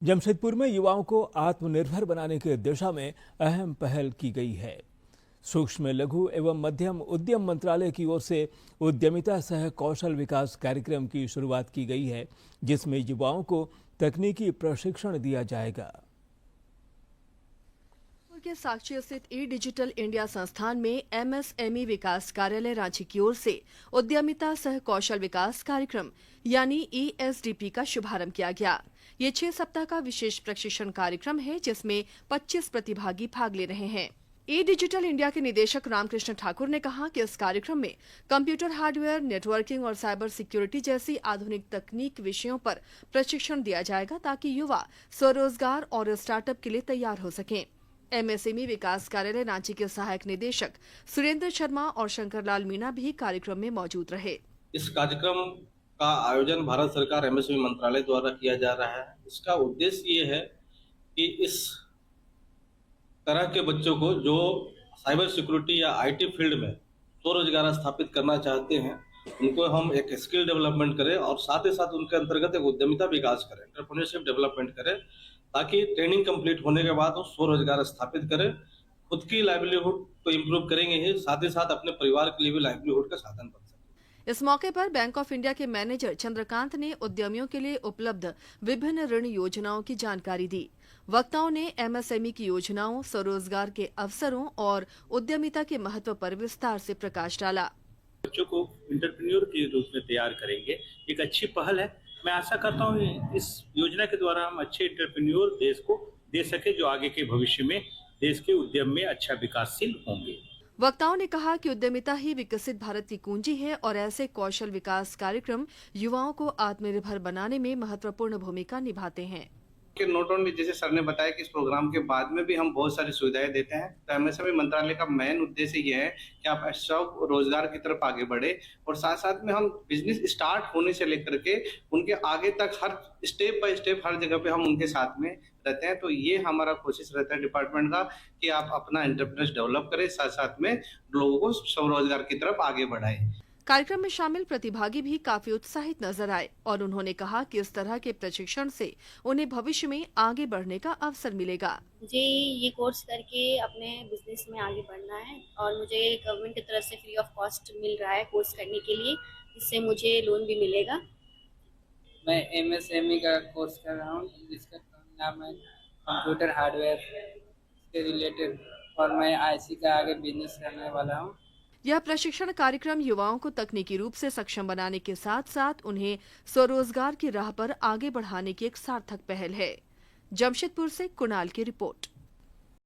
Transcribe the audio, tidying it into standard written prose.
जमशेदपुर में युवाओं को आत्मनिर्भर बनाने की दिशा में अहम पहल की गई है। सूक्ष्म लघु एवं मध्यम उद्यम मंत्रालय की ओर से उद्यमिता सह कौशल विकास कार्यक्रम की शुरुआत की गई है, जिसमें युवाओं को तकनीकी प्रशिक्षण दिया जाएगा। के साक्षी स्थित ई डिजिटल इंडिया संस्थान में एमएसएमई विकास कार्यालय रांची की ओर से उद्यमिता सह कौशल विकास कार्यक्रम यानी ईएसडीपी का शुभारंभ किया गया। ये 6 सप्ताह का विशेष प्रशिक्षण कार्यक्रम है, जिसमें 25 प्रतिभागी भाग ले रहे हैं। ई डिजिटल इंडिया के निदेशक रामकृष्ण ठाकुर ने कहा कि इस कार्यक्रम में कंप्यूटर हार्डवेयर, नेटवर्किंग और साइबर सिक्योरिटी जैसी आधुनिक तकनीक विषयों पर प्रशिक्षण दिया जाएगा, ताकि युवा स्वरोजगार और स्टार्टअप के लिए तैयार हो सकें। एमएसएमई विकास कार्यालय रांची के सहायक निदेशक सुरेंद्र शर्मा और शंकरलाल मीणा भी कार्यक्रम में मौजूद रहे। इस कार्यक्रम का आयोजन भारत सरकार एमएसएमई मंत्रालय द्वारा किया जा रहा है। इसका उद्देश्य ये है कि इस तरह के बच्चों को जो साइबर सिक्योरिटी या आईटी फील्ड में स्वरोजगार स्थापित करना चाहते हैं, उनको हम एक स्किल डेवलपमेंट करें और साथ ही साथ उनके अंतर्गत एक उद्यमिता विकास करें, एंटरप्रेन्योरशिप डेवलपमेंट करें, ताकि ट्रेनिंग कंप्लीट होने के बाद वो स्वरोजगार स्थापित करें। खुद की लाइवलीहुड तो इम्प्रूव करेंगे ही, साथ ही साथ अपने परिवार के लिए भी लाइवलीहुड का साधन बन सके। इस मौके पर बैंक ऑफ इंडिया के मैनेजर चंद्रकांत ने उद्यमियों के लिए उपलब्ध विभिन्न ऋण योजनाओं की जानकारी दी। वक्ताओं ने एमएसएमई की योजनाओं, स्वरोजगार के अवसरों और उद्यमिता के महत्व पर विस्तार से प्रकाश डाला। बच्चों को एंटरप्रेन्योर के रूप में तैयार करेंगे, एक अच्छी पहल है। मैं आशा करता हूँ इस योजना के द्वारा हम अच्छे एंटरप्रेन्योर देश को दे सके, जो आगे के भविष्य में देश के उद्यम में अच्छा विकासशील होंगे। वक्ताओं ने कहा कि उद्यमिता ही विकसित भारत की कुंजी है और ऐसे कौशल विकास कार्यक्रम युवाओं को आत्मनिर्भर बनाने में महत्वपूर्ण भूमिका निभाते हैं। नोट ओनली, जैसे सर ने बताया कि इस प्रोग्राम के बाद में भी हम बहुत सारी सुविधाएं देते हैं, तो एमएसएमई मंत्रालय का मेन उद्देश्य ये है कि आप सब रोजगार की तरफ आगे बढ़े और साथ साथ में हम बिजनेस स्टार्ट होने से लेकर के उनके आगे तक हर स्टेप बाय स्टेप हर जगह पे हम उनके साथ में रहते हैं। तो ये हमारा कोशिश रहता है डिपार्टमेंट का कि आप अपना एंटरप्रेन्योरशिप डेवलप करें, साथ साथ में लोगों को स्वरोजगार की तरफ आगे बढ़ाएं। कार्यक्रम में शामिल प्रतिभागी भी काफी उत्साहित नजर आए और उन्होंने कहा कि इस तरह के प्रशिक्षण से उन्हें भविष्य में आगे बढ़ने का अवसर मिलेगा। मुझे ये कोर्स करके अपने बिजनेस में आगे बढ़ना है और मुझे गवर्नमेंट की तरफ से फ्री ऑफ कॉस्ट मिल रहा है कोर्स करने के लिए, इससे मुझे लोन भी मिलेगा। मैं एमएसएमई का कोर्स कर रहा हूँ, जिसका नाम है कंप्यूटर हार्डवेयर से रिलेटेड, और मैं आईसी का आगे बिजनेस करने वाला हूँ। यह प्रशिक्षण कार्यक्रम युवाओं को तकनीकी रूप से सक्षम बनाने के साथ साथ उन्हें स्वरोजगार की राह पर आगे बढ़ाने की एक सार्थक पहल है। जमशेदपुर से कुणाल की रिपोर्ट।